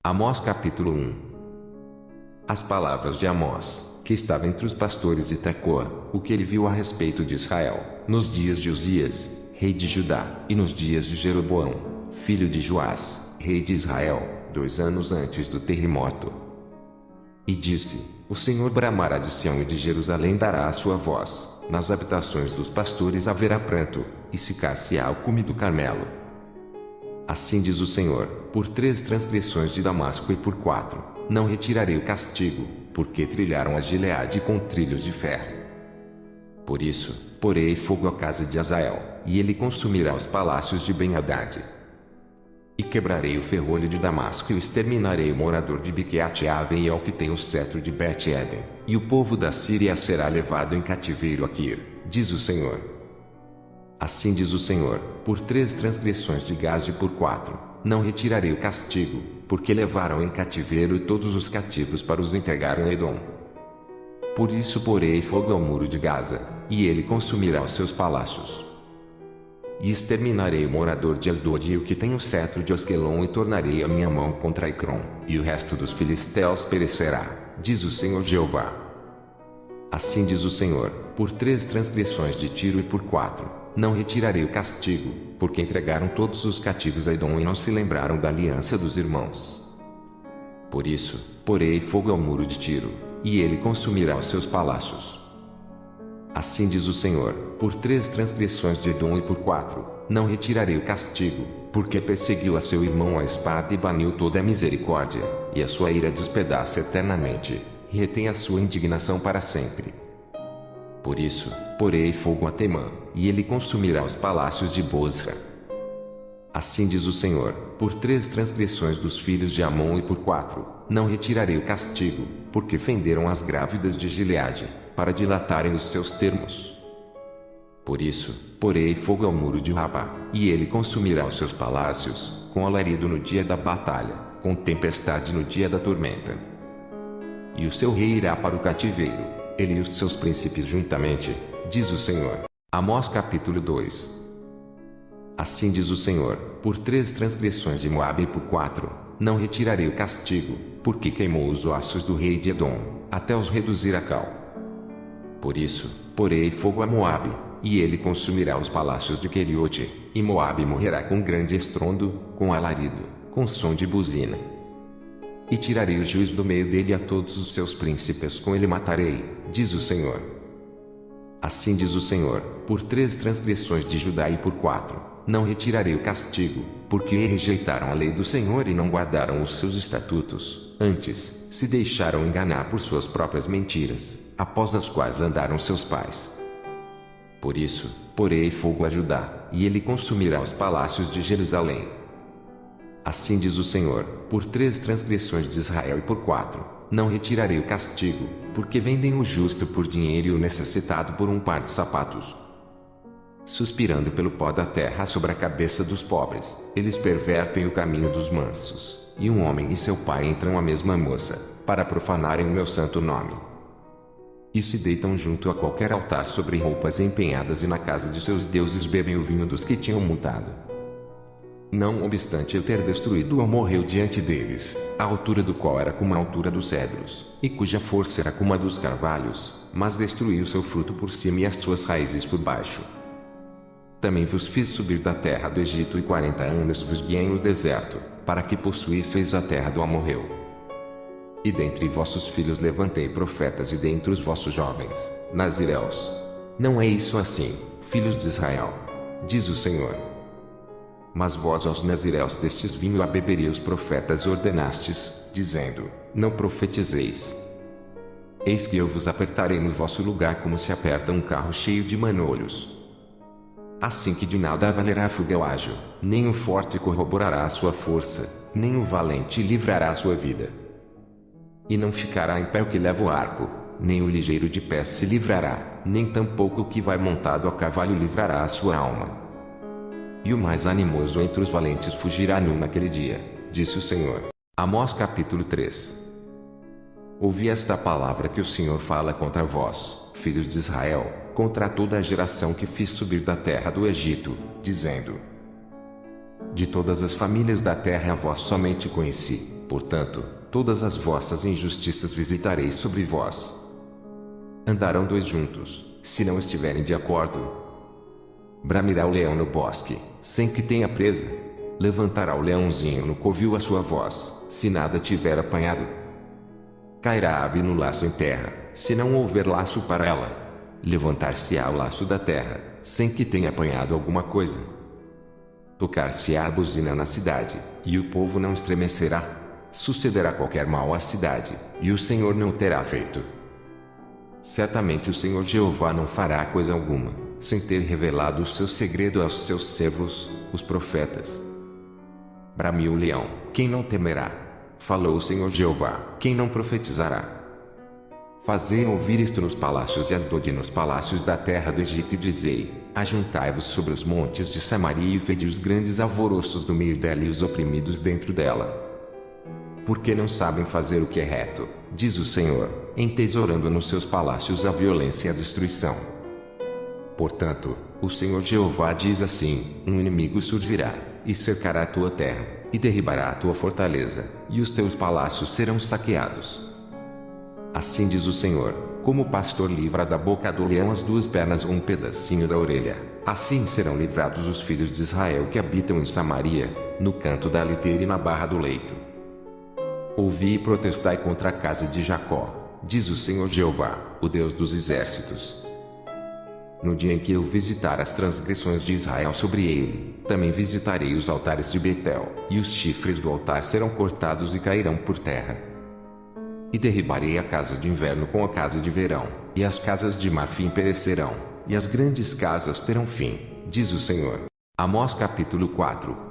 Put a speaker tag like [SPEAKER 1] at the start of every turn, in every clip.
[SPEAKER 1] Amós capítulo 1. As palavras de Amós, que estava entre os pastores de Tecoa, o que ele viu a respeito de Israel, nos dias de Uzias, rei de Judá, e nos dias de Jeroboão, filho de Joás, rei de Israel, 2 anos antes do terremoto. E disse: O Senhor bramará de Sião e de Jerusalém dará a sua voz, nas habitações dos pastores haverá pranto, e secar-se-á o cume do Carmelo. Assim diz o Senhor: por 3 transgressões de Damasco e por 4, não retirarei o castigo, porque trilharam a Gileade com trilhos de ferro. Por isso, porei fogo à casa de Azael, e ele consumirá os palácios de Ben-Hadad. E quebrarei o ferrolho de Damasco e exterminarei o morador de Biqueate-Ave e ao que tem o cetro de Bet-Eden, e o povo da Síria será levado em cativeiro a Quir, diz o Senhor. Assim diz o Senhor: por 3 transgressões de Gaza e por 4, não retirarei o castigo, porque levaram em cativeiro todos os cativos para os entregar em Edom. Por isso porei fogo ao muro de Gaza, e ele consumirá os seus palácios. E exterminarei o morador de Asdod e o que tem o cetro de Asquelon, e tornarei a minha mão contra Ecrom, e o resto dos filisteus perecerá, diz o Senhor Jeová. Assim diz o Senhor: por 3 transgressões de Tiro e por 4, não retirarei o castigo, porque entregaram todos os cativos a Edom e não se lembraram da aliança dos irmãos. Por isso, porei fogo ao muro de Tiro, e ele consumirá os seus palácios. Assim diz o Senhor: por 3 transgressões de Edom e por 4, não retirarei o castigo, porque perseguiu a seu irmão à espada e baniu toda a misericórdia, e a sua ira despedaça eternamente, e retém a sua indignação para sempre. Por isso, porei fogo a Temã, e ele consumirá os palácios de Bosra. Assim diz o Senhor: por 3 transgressões dos filhos de Amon e por 4, não retirarei o castigo, porque fenderam as grávidas de Gileade, para dilatarem os seus termos. Por isso, porei fogo ao muro de Rabá, e ele consumirá os seus palácios, com alarido no dia da batalha, com tempestade no dia da tormenta. E o seu rei irá para o cativeiro, ele e os seus príncipes juntamente, diz o Senhor. Amós capítulo 2. Assim diz o Senhor: por 3 transgressões de Moabe e por 4, não retirarei o castigo, porque queimou os ossos do rei de Edom, até os reduzir a cal. Por isso, porei fogo a Moabe, e ele consumirá os palácios de Queriote, e Moabe morrerá com grande estrondo, com alarido, com som de buzina. E tirarei o juízo do meio dele, a todos os seus príncipes com ele matarei, diz o Senhor. Assim diz o Senhor: por 3 transgressões de Judá e por 4, não retirarei o castigo, porque rejeitaram a lei do Senhor e não guardaram os seus estatutos, antes, se deixaram enganar por suas próprias mentiras, após as quais andaram seus pais. Por isso, porei fogo a Judá, e ele consumirá os palácios de Jerusalém. Assim diz o Senhor: por 3 transgressões de Israel e por 4, não retirarei o castigo, porque vendem o justo por dinheiro e o necessitado por um par de sapatos. Suspirando pelo pó da terra sobre a cabeça dos pobres, eles pervertem o caminho dos mansos, e um homem e seu pai entram à mesma moça, para profanarem o meu santo nome. E se deitam junto a qualquer altar sobre roupas empenhadas, e na casa de seus deuses bebem o vinho dos que tinham mutado. Não obstante eu ter destruído o amorreu diante deles, a altura do qual era como a altura dos cedros, e cuja força era como a dos carvalhos, mas destruí o seu fruto por cima e as suas raízes por baixo. Também vos fiz subir da terra do Egito e 40 anos vos guiei no deserto, para que possuísseis a terra do amorreu. E dentre vossos filhos levantei profetas e dentre os vossos jovens, nazireus. Não é isso assim, filhos de Israel, diz o Senhor. Mas vós aos nazireus destes vinho a beber, e os profetas ordenastes, dizendo: não profetizeis. Eis que eu vos apertarei no vosso lugar como se aperta um carro cheio de manolhos. Assim que de nada valerá a fuga ao ágil, nem o forte corroborará a sua força, nem o valente livrará a sua vida. E não ficará em pé o que leva o arco, nem o ligeiro de pés se livrará, nem tampouco o que vai montado a cavalo livrará a sua alma. E o mais animoso entre os valentes fugirá nu naquele dia, disse o Senhor. Amós capítulo 3. Ouvi esta palavra que o Senhor fala contra vós, filhos de Israel, contra toda a geração que fiz subir da terra do Egito, dizendo: de todas as famílias da terra a vós somente conheci, Portanto, todas as vossas injustiças visitarei sobre vós. Andarão dois juntos, se não estiverem de acordo. Bramirá o leão no bosque, sem que tenha presa. Levantará o leãozinho no covil a sua voz, se nada tiver apanhado. Cairá a ave no laço em terra, se não houver laço para ela. Levantar-se-á o laço da terra, sem que tenha apanhado alguma coisa. Tocar-se-á a buzina na cidade, e o povo não estremecerá. Sucederá qualquer mal à cidade, e o Senhor não terá feito. Certamente o Senhor Jeová não fará coisa alguma, sem ter revelado o seu segredo aos seus servos, os profetas. Bramiu o leão, quem não temerá? Falou o Senhor Jeová, quem não profetizará? Fazei ouvir isto nos palácios de Asdod e nos palácios da terra do Egito e dizei: ajuntai-vos sobre os montes de Samaria e vede os grandes alvoroços do meio dela e os oprimidos dentro dela. Porque não sabem fazer o que é reto, diz o Senhor, entesourando nos seus palácios a violência e a destruição. Portanto, o Senhor Jeová diz assim: um inimigo surgirá, e cercará a tua terra, e derribará a tua fortaleza, e os teus palácios serão saqueados. Assim diz o Senhor: como o pastor livra da boca do leão as duas pernas ou um pedacinho da orelha, assim serão livrados os filhos de Israel que habitam em Samaria, no canto da liteira e na barra do leito. Ouvi e protestai contra a casa de Jacó, diz o Senhor Jeová, o Deus dos exércitos. No dia em que eu visitar as transgressões de Israel sobre ele, também visitarei os altares de Betel, e os chifres do altar serão cortados e cairão por terra. E derribarei a casa de inverno com a casa de verão, e as casas de marfim perecerão, e as grandes casas terão fim, diz o Senhor. Amós capítulo 4.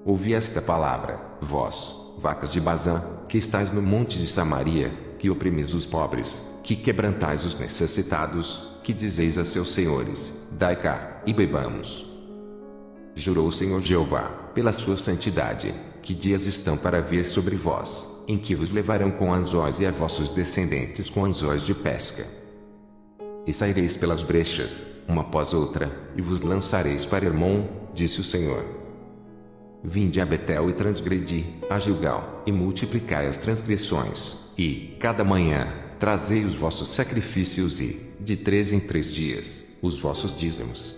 [SPEAKER 1] Ouvi esta palavra, vós, vacas de Bazã, que estais no monte de Samaria, que oprimis os pobres, que quebrantais os necessitados, que dizeis a seus senhores: dai cá, e bebamos. Jurou o Senhor Jeová, pela sua santidade, que dias estão para vir sobre vós, em que vos levarão com anzóis e a vossos descendentes com anzóis de pesca. E saireis pelas brechas, uma após outra, e vos lançareis para Hermon, disse o Senhor. Vinde a Betel e transgredi, a Gilgal, e multiplicai as transgressões, e, cada manhã, trazei os vossos sacrifícios e, de 3 em 3 dias, os vossos dízimos.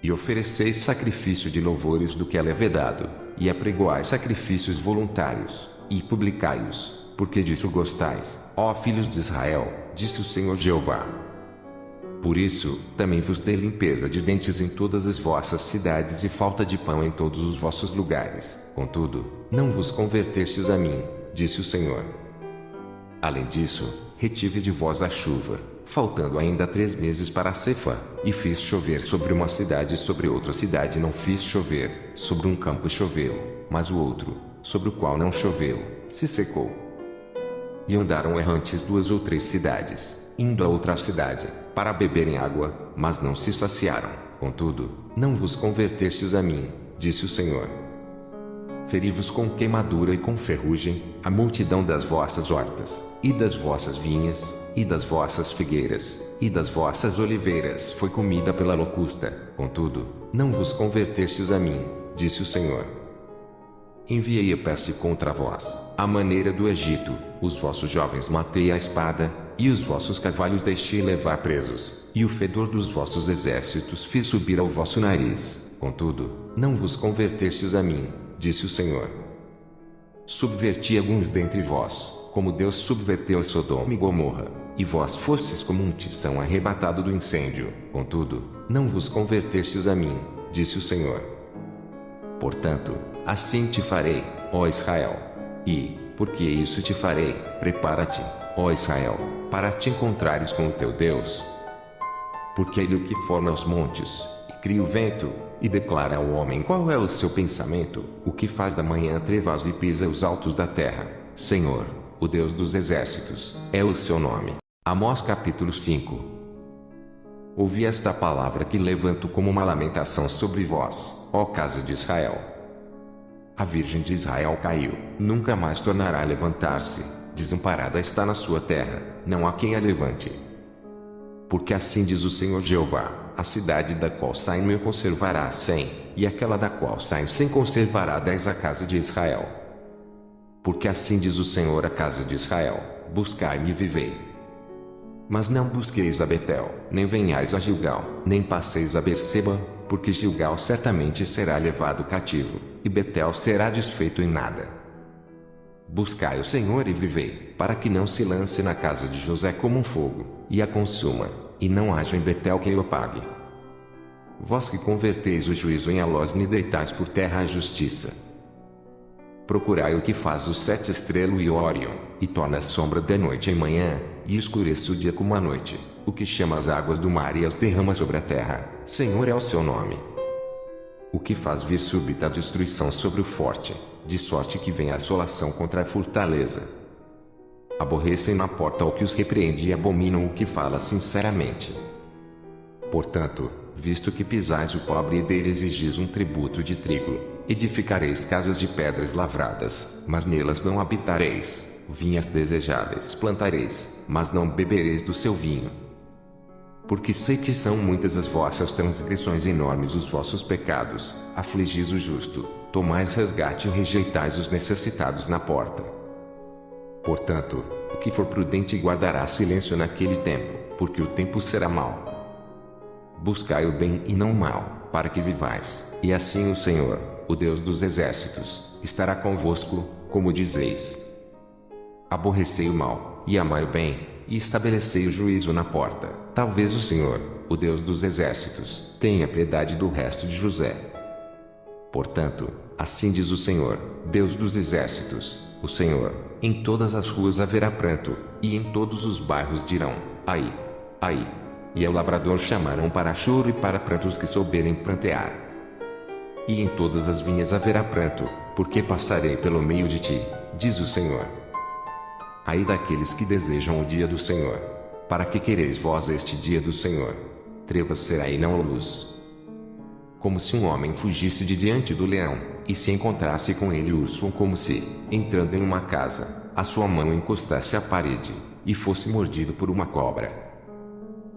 [SPEAKER 1] E ofereceis sacrifício de louvores do que é levedado, e apregoai sacrifícios voluntários, e publicai-os, porque disso gostais, ó filhos de Israel, disse o Senhor Jeová. Por isso, também vos dei limpeza de dentes em todas as vossas cidades e falta de pão em todos os vossos lugares. Contudo, não vos convertestes a mim, disse o Senhor. Além disso, retive de vós a chuva, faltando ainda 3 meses para a ceifa, e fiz chover sobre uma cidade e sobre outra cidade não fiz chover, sobre um campo choveu, mas o outro, sobre o qual não choveu, se secou. E andaram errantes 2 ou 3 cidades, indo a outra cidade, para beberem água, mas não se saciaram. Contudo, não vos convertestes a mim, disse o Senhor. Feri-vos com queimadura e com ferrugem, a multidão das vossas hortas, e das vossas vinhas, e das vossas figueiras, e das vossas oliveiras foi comida pela locusta. Contudo, não vos convertestes a mim, disse o Senhor. Enviei a peste contra vós, à maneira do Egito, os vossos jovens matei à espada, e os vossos cavalos deixei levar presos, e o fedor dos vossos exércitos fiz subir ao vosso nariz. Contudo, não vos convertestes a mim, disse o Senhor. Subverti alguns dentre vós, como Deus subverteu Sodoma e Gomorra, e vós fostes como um tição arrebatado do incêndio. Contudo, não vos convertestes a mim, disse o Senhor. Portanto, assim te farei, ó Israel. E, porque isso te farei, prepara-te, ó Israel, para te encontrares com o teu Deus. Porque ele o que forma os montes, e cria o vento, e declara ao homem qual é o seu pensamento, o que faz da manhã trevas e pisa os altos da terra. Senhor, o Deus dos exércitos, é o seu nome. Amós capítulo 5. Ouvi esta palavra que levanto como uma lamentação sobre vós, ó casa de Israel. A Virgem de Israel caiu, nunca mais tornará a levantar-se, desamparada está na sua terra, não há quem a levante. Porque assim diz o Senhor Jeová, a cidade da qual saem 1000 conservará 100, e aquela da qual saem 100 conservará 10 a casa de Israel. Porque assim diz o Senhor à casa de Israel: buscai-me e vivei. Mas não busqueis a Betel, nem venhais a Gilgal, nem passeis a Berseba, porque Gilgal certamente será levado cativo, e Betel será desfeito em nada. Buscai o Senhor e vivei, para que não se lance na casa de José como um fogo, e a consuma, e não haja em Betel quem o apague. Vós que converteis o juízo em Alós e deitais por terra a justiça. Procurai o que faz o sete estrelo e o Órion, e torna a sombra da noite em manhã, e escurece o dia como a noite, o que chama as águas do mar e as derrama sobre a terra, Senhor é o seu nome. O que faz vir súbita destruição sobre o forte, de sorte que vem a assolação contra a fortaleza. Aborrecem na porta o que os repreende e abominam o que fala sinceramente. Portanto, visto que pisais o pobre e dele exigis um tributo de trigo, edificareis casas de pedras lavradas, mas nelas não habitareis, vinhas desejáveis plantareis, mas não bebereis do seu vinho. Porque sei que são muitas as vossas transgressões e enormes os vossos pecados, afligis o justo, tomais resgate e rejeitais os necessitados na porta. Portanto, o que for prudente guardará silêncio naquele tempo, porque o tempo será mau. Buscai o bem e não o mal, para que vivais, e assim o Senhor, o Deus dos exércitos, estará convosco, como dizeis. Aborrecei o mal, e amai o bem, e estabelecei o juízo na porta. Talvez o Senhor, o Deus dos exércitos, tenha piedade do resto de José. Portanto, assim diz o Senhor, Deus dos exércitos, o Senhor: em todas as ruas haverá pranto, e em todos os bairros dirão: ai, ai. E ao lavrador chamarão para choro e para pranto os que souberem prantear. E em todas as vinhas haverá pranto, porque passarei pelo meio de ti, diz o Senhor. Ai daqueles que desejam o dia do Senhor. Para que quereis vós este dia do Senhor? Trevas será e não luz. Como se um homem fugisse de diante do leão, e se encontrasse com ele o urso, ou como se, entrando em uma casa, a sua mão encostasse à parede, e fosse mordido por uma cobra.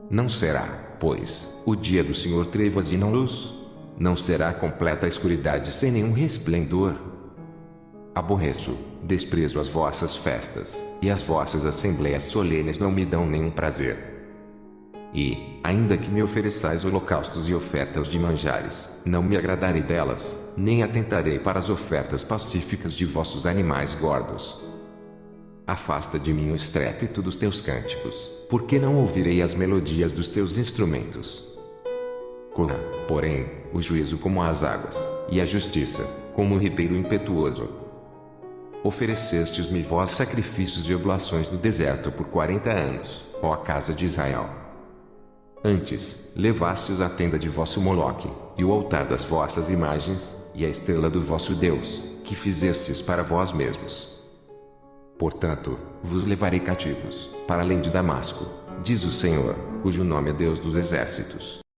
[SPEAKER 1] Não será, pois, o dia do Senhor trevas e não luz? Não será completa a escuridade sem nenhum resplendor? Aborreço, desprezo as vossas festas, e as vossas assembleias solenes não me dão nenhum prazer. E, ainda que me ofereçais holocaustos e ofertas de manjares, não me agradarei delas, nem atentarei para as ofertas pacíficas de vossos animais gordos. Afasta de mim o estrépito dos teus cânticos, porque não ouvirei as melodias dos teus instrumentos. Corra, porém, o juízo como as águas, e a justiça, como o ribeiro impetuoso. Oferecestes-me vós sacrifícios e oblações no deserto por 40 anos, ó casa de Israel. Antes, levastes a tenda de vosso Moloque, e o altar das vossas imagens, e a estrela do vosso Deus, que fizestes para vós mesmos. Portanto, vos levarei cativos, para além de Damasco, diz o Senhor, cujo nome é Deus dos exércitos.